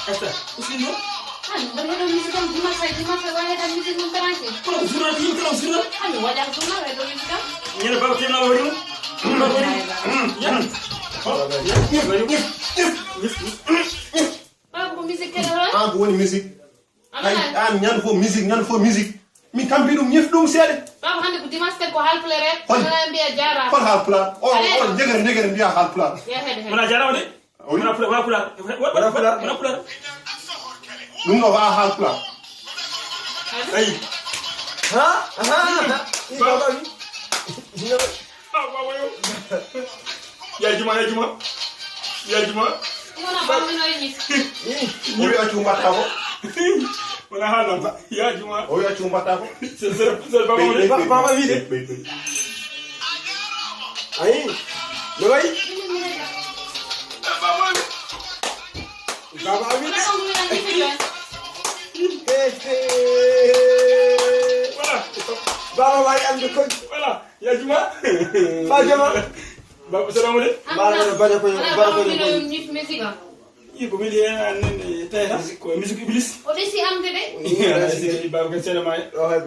Asta. Usino. Begitu musik kan dimasak banyak dan musik tranquil. Kalau surat ini kalau surat. Wajah semua itu musik kan. Ini baru tim lawan baru. Ya. Apa musik kenapa? Ah, bukan musik. Ñan fo musique. Mi kambi dum ñef dum seede. Papa hande ko dimasket ko halpulaar rek. Wala mbiya jara. Kon halpulaar. O jegere mbiya halpulaar. Ya hede. Wala jara wala? Wala pulaar. Dum no wa halpulaar. Ay. Ha? Baba wi. Ah, baba yo. Ya juma. Ngona ba mi no yis. Ni wi accu mbatta ko. Wala hala. Ya juma. O wi accu mbatta ko. C'est baba wala? Baba wi de. Ay. Lo way. Baba wi de. Apa ngomong nang gitu ya? Voilà. Baba way am de ko. Voilà. Ya juma. Ba jama. Baba salamu alaikum. Baba bana ko Apa ngomong nif musik kan? Iko mili nene tayra ko musique iblis. O desi am de. Ya, baba kan sele may. Baba